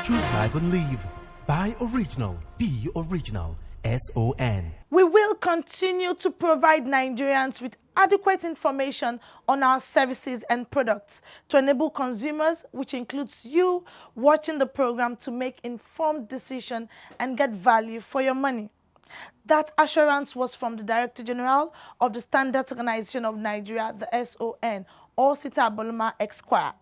Choose life and live. Buy original. Be original. SON. We will continue to provide Nigerians with adequate information on our services and products to enable consumers, which includes you, watching the program to make informed decisions and get value for your money. That assurance was from the Director General of the Standards Organization of Nigeria, the SON, Osita Aboluma Esquire.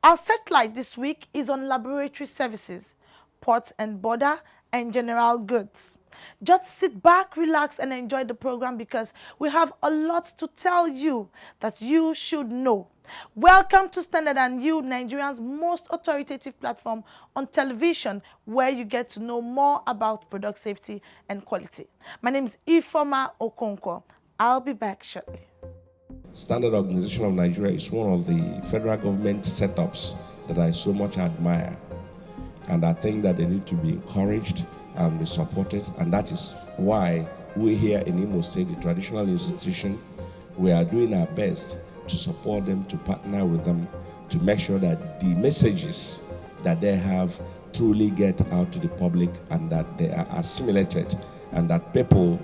Our satellite this week is on laboratory services, ports and border, and general goods. Just sit back, relax, and enjoy the program because we have a lot to tell you that you should know. Welcome to Standard and You, Nigeria's most authoritative platform on television, where you get to know more about product safety and quality. My name is Ifoma Okonkwo. I'll be back shortly. Standard Organization of Nigeria is one of the federal government setups that I so much admire. And I think that they need to be encouraged and be supported. And that is why we here in Imo State, the traditional institution, we are doing our best to support them, to partner with them, to make sure that the messages that they have truly get out to the public and that they are assimilated and that people,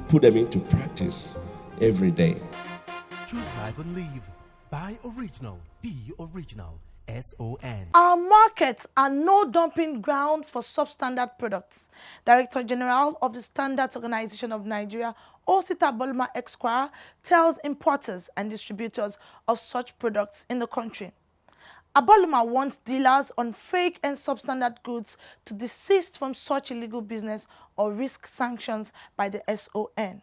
put them into practice every day. Choose life and live. Buy original. Be original. SON. Our markets are no dumping ground for substandard products. Director General of the Standards Organization of Nigeria, Osita Aboluma Esquire, tells importers and distributors of such products in the country. Aboluma wants dealers on fake and substandard goods to desist from such illegal business or risk sanctions by the SON.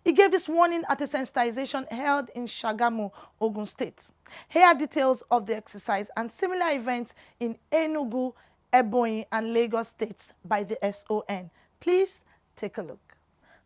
He gave this warning at a sensitization held in Shagamu, Ogun State. Here are details of the exercise and similar events in Enugu, Ebonyi, and Lagos states by the SON. Please take a look.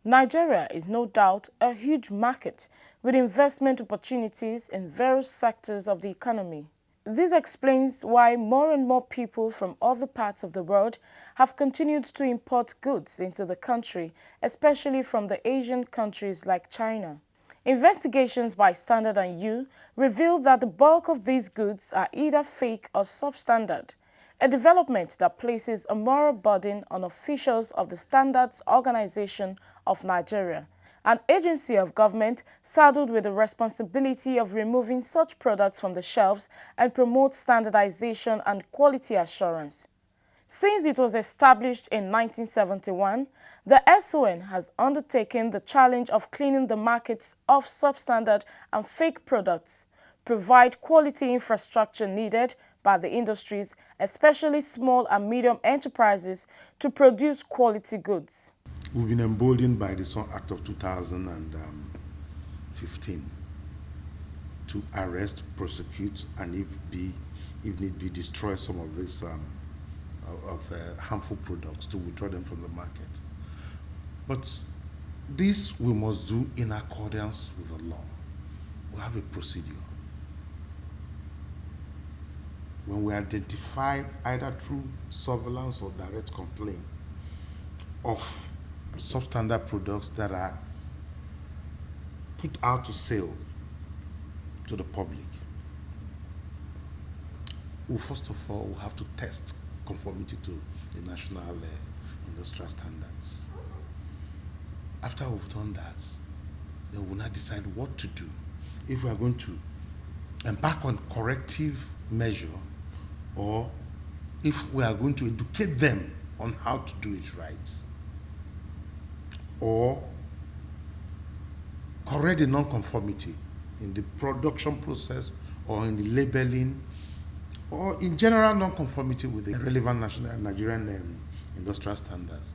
Nigeria is no doubt a huge market with investment opportunities in various sectors of the economy. This explains why more and more people from other parts of the world have continued to import goods into the country, especially from the Asian countries like China. Investigations by Standard and You reveal that the bulk of these goods are either fake or substandard, a development that places a moral burden on officials of the Standards Organization of Nigeria, an agency of government saddled with the responsibility of removing such products from the shelves and promote standardization and quality assurance. Since it was established in 1971, the SON has undertaken the challenge of cleaning the markets of substandard and fake products, provide quality infrastructure needed by the industries, especially small and medium enterprises, to produce quality goods. We've been emboldened by the SON Act of 2015 to arrest, prosecute, and if need be, destroy some of these harmful products, to withdraw them from the market. But this we must do in accordance with the law. We have a procedure. When we identify either through surveillance or direct complaint of substandard products that are put out to sale to the public, we first of all will have to test conformity to the national industrial standards. After we've done that, then we'll now decide what to do. If we are going to embark on corrective measure, or if we are going to educate them on how to do it right, or correct the non-conformity in the production process or in the labeling, or in general non-conformity with the relevant national Nigerian industrial standards.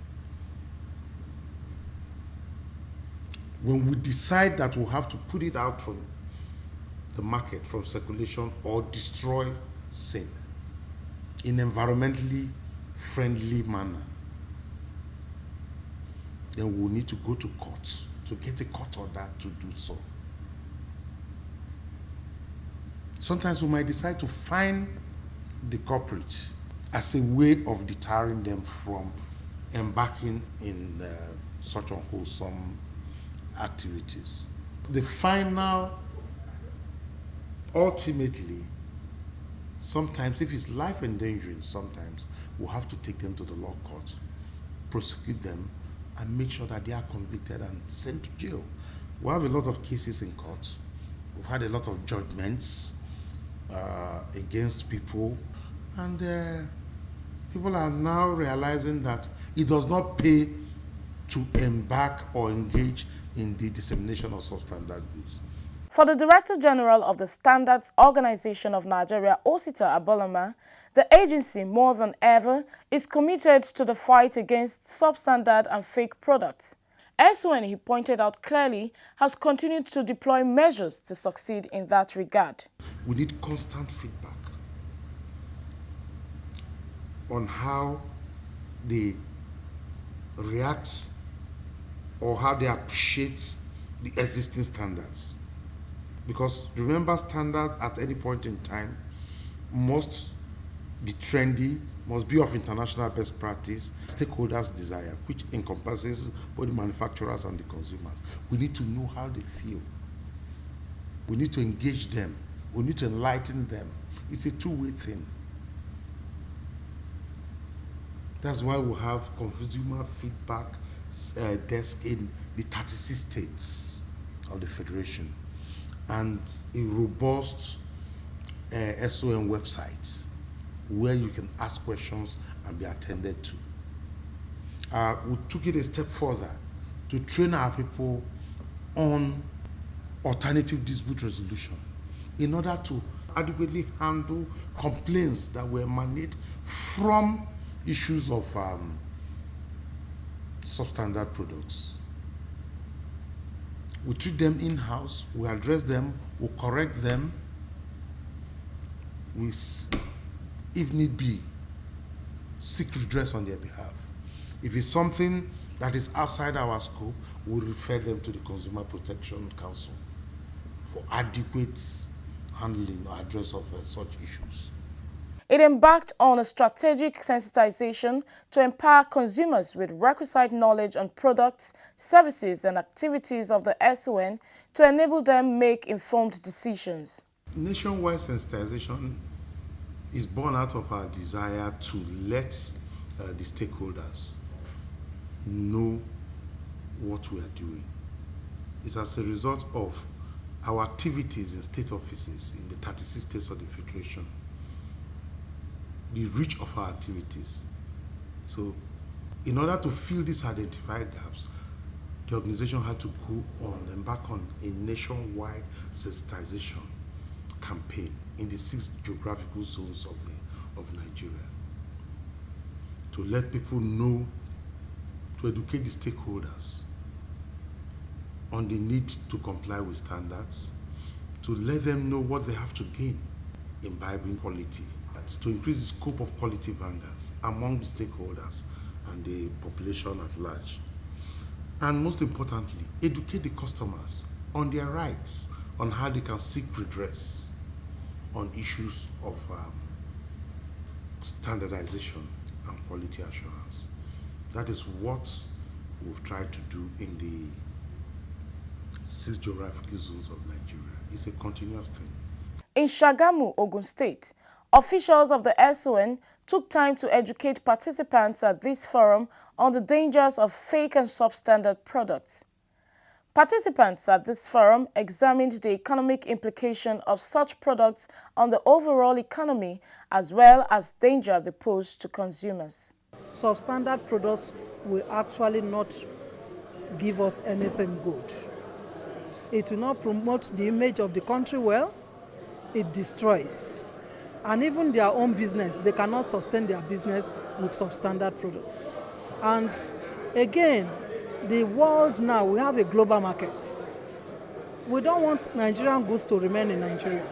When we decide that we'll have to put it out from the market, from circulation, or destroy sale in environmentally friendly manner, then we'll need to go to court to get a court order to do so. Sometimes we might decide to fine the culprit as a way of deterring them from embarking in such unwholesome activities. The final, ultimately, Sometimes, if it's life endangering, sometimes we'll have to take them to the law court, prosecute them, and make sure that they are convicted and sent to jail. We have a lot of cases in court. We've had a lot of judgments against people, and people are now realizing that it does not pay to embark or engage in the dissemination of substandard goods. For the Director General of the Standards Organization of Nigeria, Osita Abolama, the agency more than ever is committed to the fight against substandard and fake products. Elsewhere, he pointed out clearly, has continued to deploy measures to succeed in that regard. We need constant feedback on how they react or how they appreciate the existing standards. Because remember, standards at any point in time must be trendy, must be of international best practice, stakeholders' desire, which encompasses both the manufacturers and the consumers. We need to know how they feel. We need to engage them. We need to enlighten them. It's a two-way thing. That's why we have consumer feedback desk in the 36 states of the Federation, and a robust SOM website where you can ask questions and be attended to. We took it a step further to train our people on alternative dispute resolution in order to adequately handle complaints that will emanate from issues of substandard products. We treat them in-house, we address them, we correct them, we, if need be, seek redress on their behalf. If it's something that is outside our scope, we'll refer them to the Consumer Protection Council for adequate handling or address of such issues. It embarked on a strategic sensitization to empower consumers with requisite knowledge on products, services, and activities of the SON to enable them make informed decisions. Nationwide sensitization is born out of our desire to let the stakeholders know what we are doing. It's as a result of our activities in state offices in the 36 states of the Federation, the reach of our activities. So in order to fill these identified gaps, the organization had to embark on a nationwide sensitization campaign in the 6 geographical zones of Nigeria to let people know, to educate the stakeholders on the need to comply with standards, to let them know what they have to gain imbibing quality, to increase the scope of quality vanguards among the stakeholders and the population at large. And most importantly, educate the customers on their rights, on how they can seek redress on issues of standardization and quality assurance. That is what we've tried to do in the 6 geographical zones of Nigeria. It's a continuous thing. In Shagamu, Ogun State, officials of the SON took time to educate participants at this forum on the dangers of fake and substandard products. Participants at this forum examined the economic implication of such products on the overall economy as well as danger they pose to consumers. Substandard products will actually not give us anything good. It will not promote the image of the country well. It destroys. And even their own business, they cannot sustain their business with substandard products. And again, the world now, we have a global market. We don't want Nigerian goods to remain in Nigeria.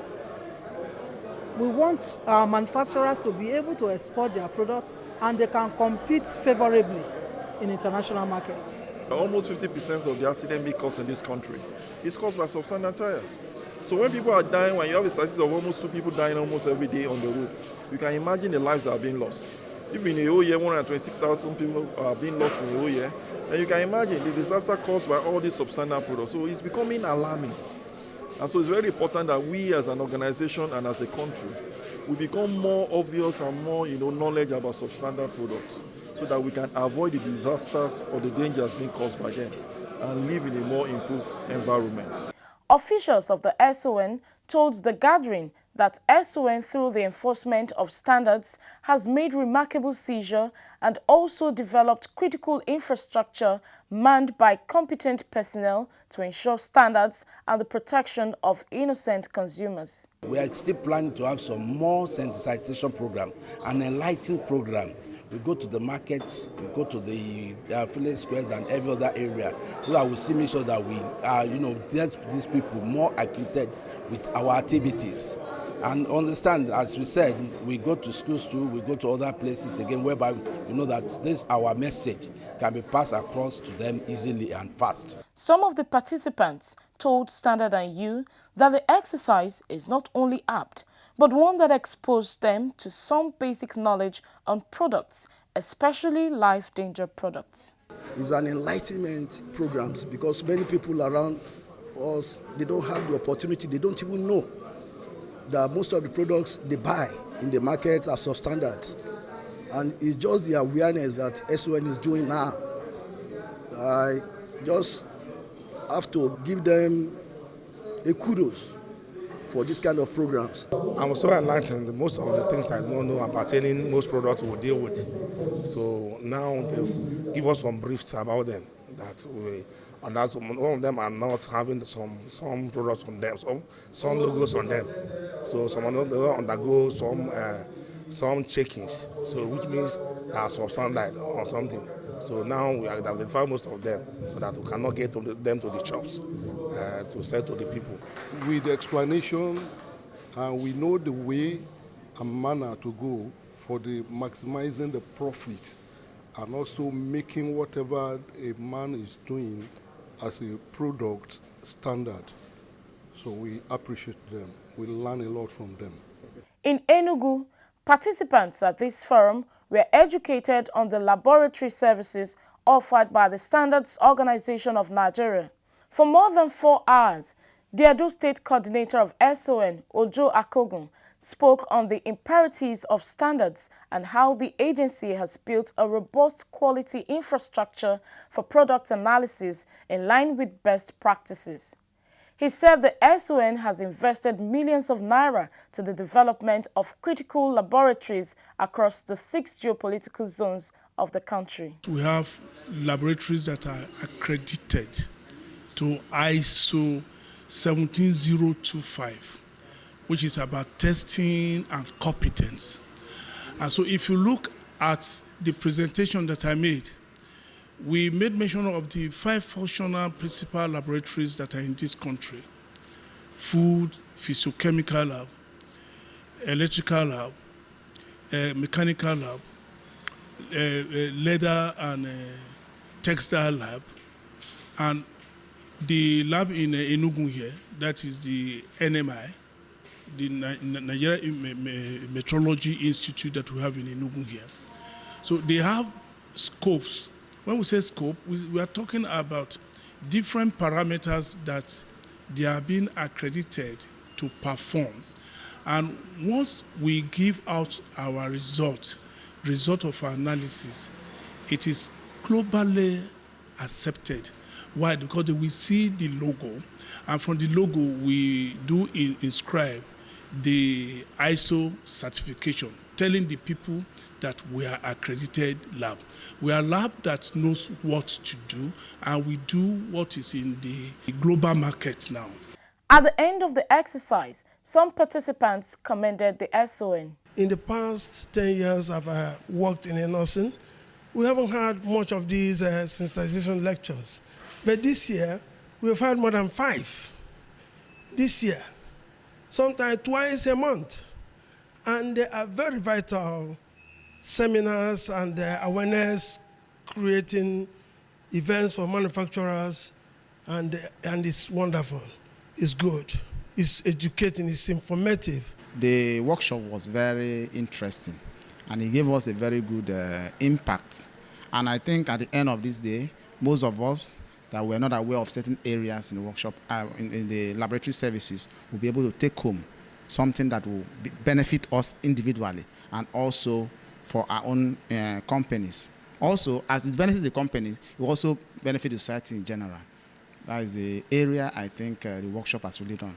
We want our manufacturers to be able to export their products and they can compete favorably in international markets. Almost 50% of the accident being caused in this country is caused by substandard tires. So when people are dying, when you have a statistic of almost 2 people dying almost every day on the road, you can imagine the lives that are being lost. If in a whole year, 126,000 people are being lost in a whole year, then you can imagine the disaster caused by all these substandard products. So it's becoming alarming. And so it's very important that we as an organization and as a country, we become more obvious and more knowledge about substandard products so that we can avoid the disasters or the dangers being caused by them and live in a more improved environment. Officials of the SON told the gathering that SON, through the enforcement of standards, has made remarkable seizure and also developed critical infrastructure manned by competent personnel to ensure standards and the protection of innocent consumers. We are still planning to have some more sensitization program, an enlightening program. We go to the markets, we go to the village squares and every other area, so that we see make sure that we are, these people more acquainted with our activities. And understand, as we said, we go to schools too, we go to other places again, whereby we know that this our message can be passed across to them easily and fast. Some of the participants told Standard and You that the exercise is not only apt, but one that exposed them to some basic knowledge on products, especially life danger products. It's an enlightenment program because many people around us, they don't have the opportunity, they don't even know that most of the products they buy in the market are substandard. And it's just the awareness that SON is doing now. I just have to give them a kudos for this kind of programs. I'm so enlightened. Most of the things I don't know pertaining most products we deal with. So now they've given us some briefs about them and that's one of them are not having some products on them, some logos on them. So some of them undergo some checkings. So which means they are substandard or something. So now we have identified most of them so that we cannot get them to the shops to sell to the people. With the explanation, we know the way and manner to go for the maximizing the profit and also making whatever a man is doing as a product standard. So we appreciate them. We learn a lot from them. In Enugu, participants at this forum were educated on the laboratory services offered by the Standards Organization of Nigeria. For more than 4 hours, the Edo State Coordinator of SON, Ojo Akogun, spoke on the imperatives of standards and how the agency has built a robust quality infrastructure for product analysis in line with best practices. He said the SON has invested millions of naira to the development of critical laboratories across the 6 geopolitical zones of the country. We have laboratories that are accredited to ISO 17025, which is about testing and competence. And so if you look at the presentation that I made, we made mention of the 5 functional principal laboratories that are in this country: food, physiochemical lab, electrical lab, mechanical lab, leather and textile lab, and the lab in Enugu here, that is the NMI, the Nigeria Metrology Institute that we have in Enugu here. So they have scopes. When we say scope, we are talking about different parameters that they are being accredited to perform. And once we give out our result of our analysis, it is globally accepted. Why? Because we see the logo, and from the logo we do inscribe the ISO certification, telling the people that we are accredited lab. We are a lab that knows what to do, and we do what is in the global market now. At the end of the exercise, some participants commended the SON. In the past 10 years I've worked in nursing, we haven't had much of these sensitization lectures. But this year, we've had more than 5. This year, sometimes twice a month. And they are very vital seminars and awareness creating events for manufacturers, and it's wonderful. It's good. It's educating, it's informative. The workshop was very interesting, and it gave us a very good impact. And I think at the end of this day, most of us that were not aware of certain areas in the workshop, in the laboratory services, will be able to take home something that will benefit us individually and also for our own companies. Also, as it benefits the companies, it will also benefit the society in general. That is the area I think the workshop has really done.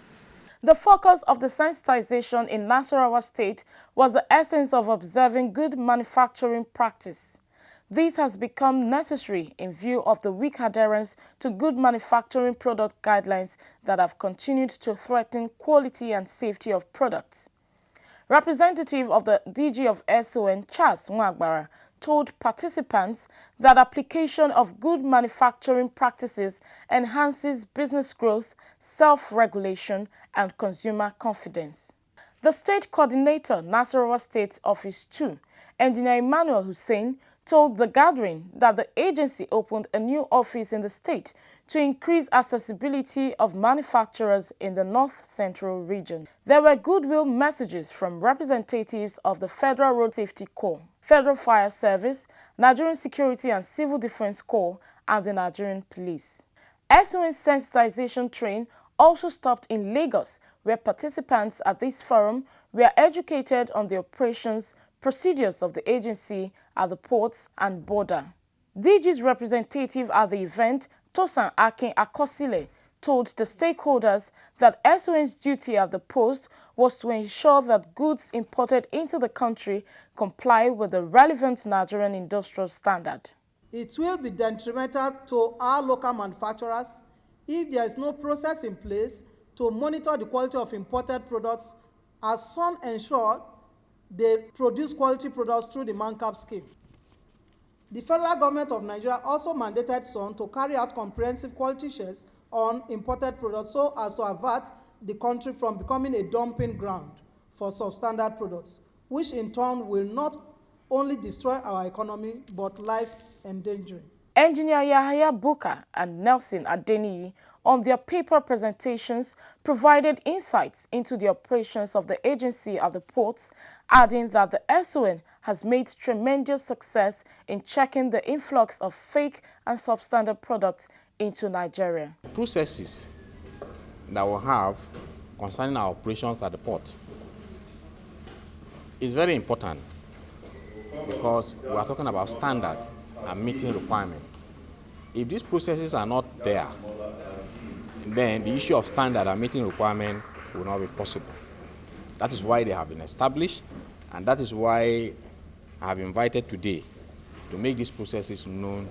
The focus of the sensitization in Nasarawa State was the essence of observing good manufacturing practice. This has become necessary in view of the weak adherence to good manufacturing product guidelines that have continued to threaten quality and safety of products. Representative of the DG of SON, Charles Nwagbara, told participants that application of good manufacturing practices enhances business growth, self-regulation, and consumer confidence. The state coordinator, Nasarawa State Office 2, Engineer Emmanuel Hussein, told the gathering that the agency opened a new office in the state to increase accessibility of manufacturers in the North Central region. There were goodwill messages from representatives of the Federal Road Safety Corps, Federal Fire Service, Nigerian Security and Civil Defense Corps, and the Nigerian Police. SON's sensitization train also stopped in Lagos, where participants at this forum were educated on the operations, procedures of the agency at the ports and border. DG's representative at the event, Tosin Akin Akosile, told the stakeholders that SON's duty at the post was to ensure that goods imported into the country comply with the relevant Nigerian industrial standard. It will be detrimental to our local manufacturers if there is no process in place to monitor the quality of imported products, as SON ensured they produce quality products through the MANCAP scheme. The federal government of Nigeria also mandated SON to carry out comprehensive quality checks on imported products so as to avert the country from becoming a dumping ground for substandard products, which in turn will not only destroy our economy but life-endangering. Engineer Yahaya Buka and Nelson Adeniyi, on their paper presentations, provided insights into the operations of the agency at the ports, adding that the SON has made tremendous success in checking the influx of fake and substandard products into Nigeria. Processes that we have concerning our operations at the port is very important because we are talking about standard and meeting requirement. If these processes are not there, then the issue of standard and meeting requirement will not be possible. That is why they have been established, and that is why I have invited today to make these processes known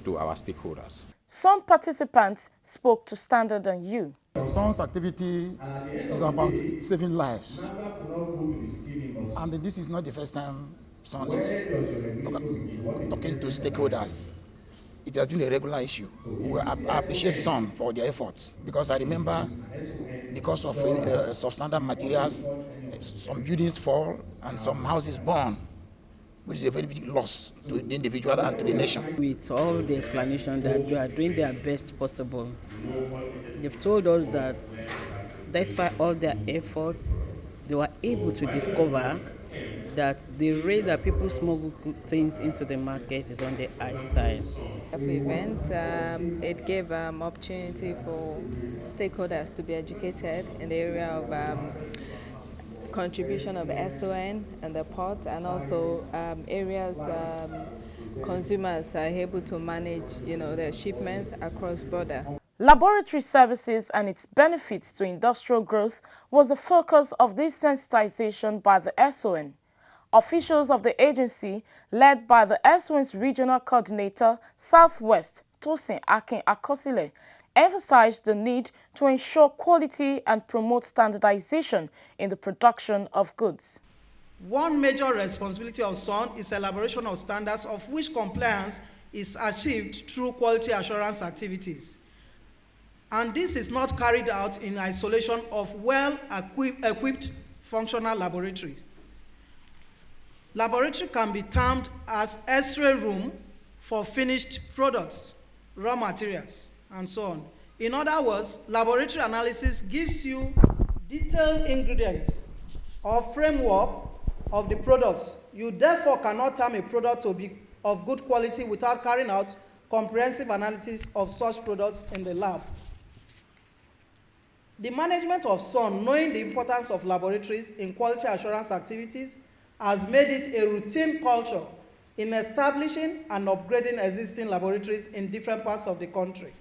to our stakeholders. Some participants spoke to Standard and You. SON's activity is about saving lives, and this is not the first time SON is talking to stakeholders. It has been a regular issue. I appreciate SON for their efforts because I remember because of substandard materials, some buildings fall and some houses burn, which is a very big loss to the individual and to the nation. With all the explanation that they are doing their best possible, they've told us that despite all their efforts, they were able to discover that the rate that people smuggle things into the market is on the high side. Event, it gave opportunity for stakeholders to be educated in the area of contribution of SON and the port, and also areas consumers are able to manage, their shipments across border. Laboratory services and its benefits to industrial growth was the focus of this sensitization by the SON. Officials of the agency, led by the SON's regional coordinator, Southwest, Tosin Akin Akosile, emphasized the need to ensure quality and promote standardization in the production of goods. One major responsibility of SON is elaboration of standards of which compliance is achieved through quality assurance activities. And this is not carried out in isolation of well-equipped functional laboratories. Laboratory can be termed as X-ray room for finished products, raw materials, and so on. In other words, laboratory analysis gives you detailed ingredients or framework of the products. You therefore cannot term a product to be of good quality without carrying out comprehensive analysis of such products in the lab. The management of SON, knowing the importance of laboratories in quality assurance activities, has made it a routine culture in establishing and upgrading existing laboratories in different parts of the country.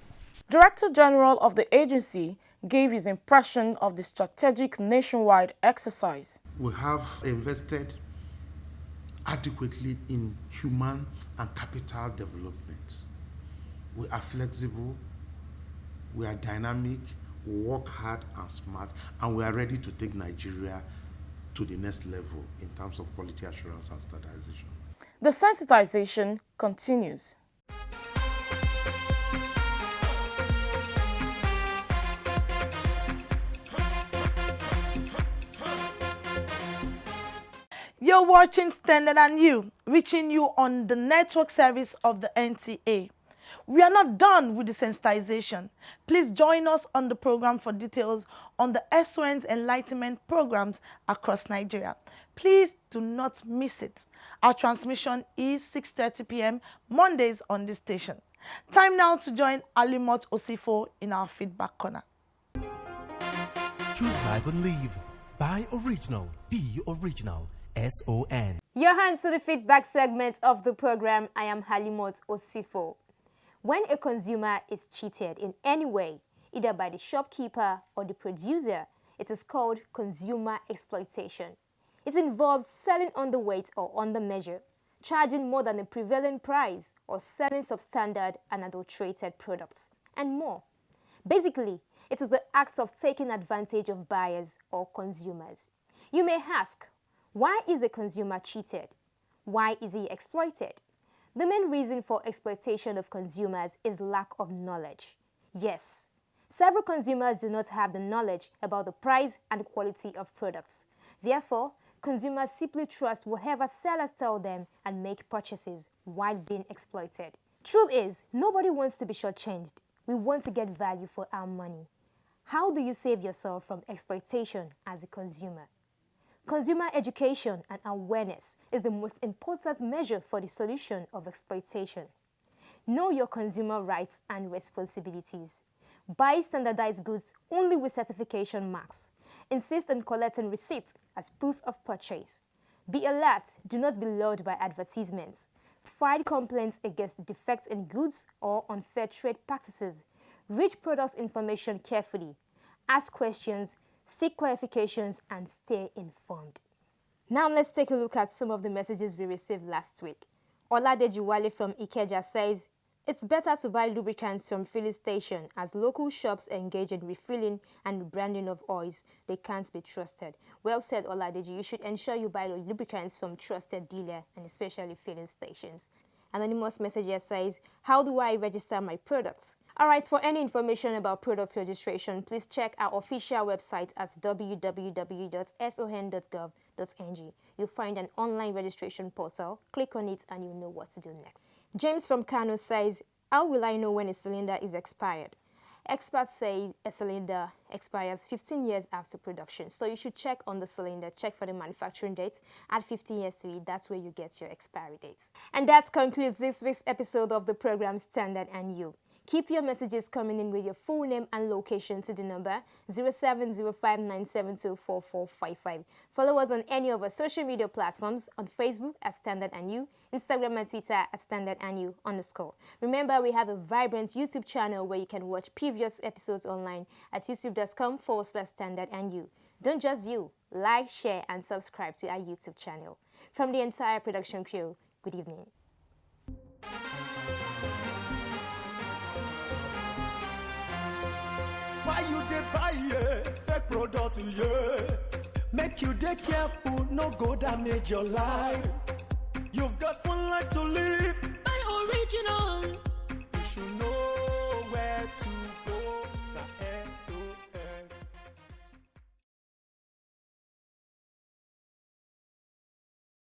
Director General of the agency gave his impression of the strategic nationwide exercise. We have invested adequately in human and capital development. We are flexible, we are dynamic, we work hard and smart, and we are ready to take Nigeria to the next level in terms of quality assurance and standardization. The sensitization continues. You're watching Standard and You, reaching you on the network service of the NTA. We are not done with the sensitization. Please join us on the program for details on the SON's enlightenment programs across Nigeria. Please do not miss it. Our transmission is 6:30 p.m. Mondays on this station. Time now to join Alimot Osifo in our feedback corner. Choose live and live. Buy original. Be original. SON. Your hand to the feedback segment of the program. I am Halimot Osifo. When a consumer is cheated in any way, either by the shopkeeper or the producer, it is called consumer exploitation. It involves selling underweight or under measure, charging more than the prevailing price, or selling substandard and adulterated products, and more. Basically, it is the act of taking advantage of buyers or consumers. You may ask, why is a consumer cheated? Why is he exploited? The main reason for exploitation of consumers is lack of knowledge. Yes, several consumers do not have the knowledge about the price and quality of products. Therefore, consumers simply trust whatever sellers tell them and make purchases while being exploited. Truth is, nobody wants to be shortchanged. We want to get value for our money. How do you save yourself from exploitation as a consumer? Consumer education and awareness is the most important measure for the solution of exploitation. Know your consumer rights and responsibilities. Buy standardized goods only with certification marks. Insist on collecting receipts as proof of purchase. Be alert, do not be lured by advertisements. File complaints against defects in goods or unfair trade practices. Read product information carefully. Ask questions, seek clarifications, and stay informed. Now let's take a look at some of the messages we received last week. Oladeji Wale from Ikeja says, it's better to buy lubricants from filling station as local shops engage in refilling and branding of oils. They can't be trusted. Well said, Oladeji. You should ensure you buy lubricants from trusted dealer and especially filling stations. Anonymous messenger says, how do I register my products? Alright, for any information about product registration, please check our official website at www.son.gov.ng. You'll find an online registration portal. Click on it and you'll know what to do next. James from Kano says, how will I know when a cylinder is expired? Experts say a cylinder expires 15 years after production, so you should check on the cylinder, check for the manufacturing date, add 15 years to it. That's where you get your expiry date. And that concludes this week's episode of the program Standard and You. Keep your messages coming in with your full name and location to the number 0705972445. Follow us on any of our social media platforms, on Facebook at Standard and You, Instagram and Twitter at Standard and You _. Remember, we have a vibrant YouTube channel where you can watch previous episodes online at youtube.com/Standard and You. Don't just view, like, share, and subscribe to our YouTube channel. From the entire production crew, good evening. Why you dey buy fake product, make you dey careful, no go damage your life. You've got one life to live. Buy original.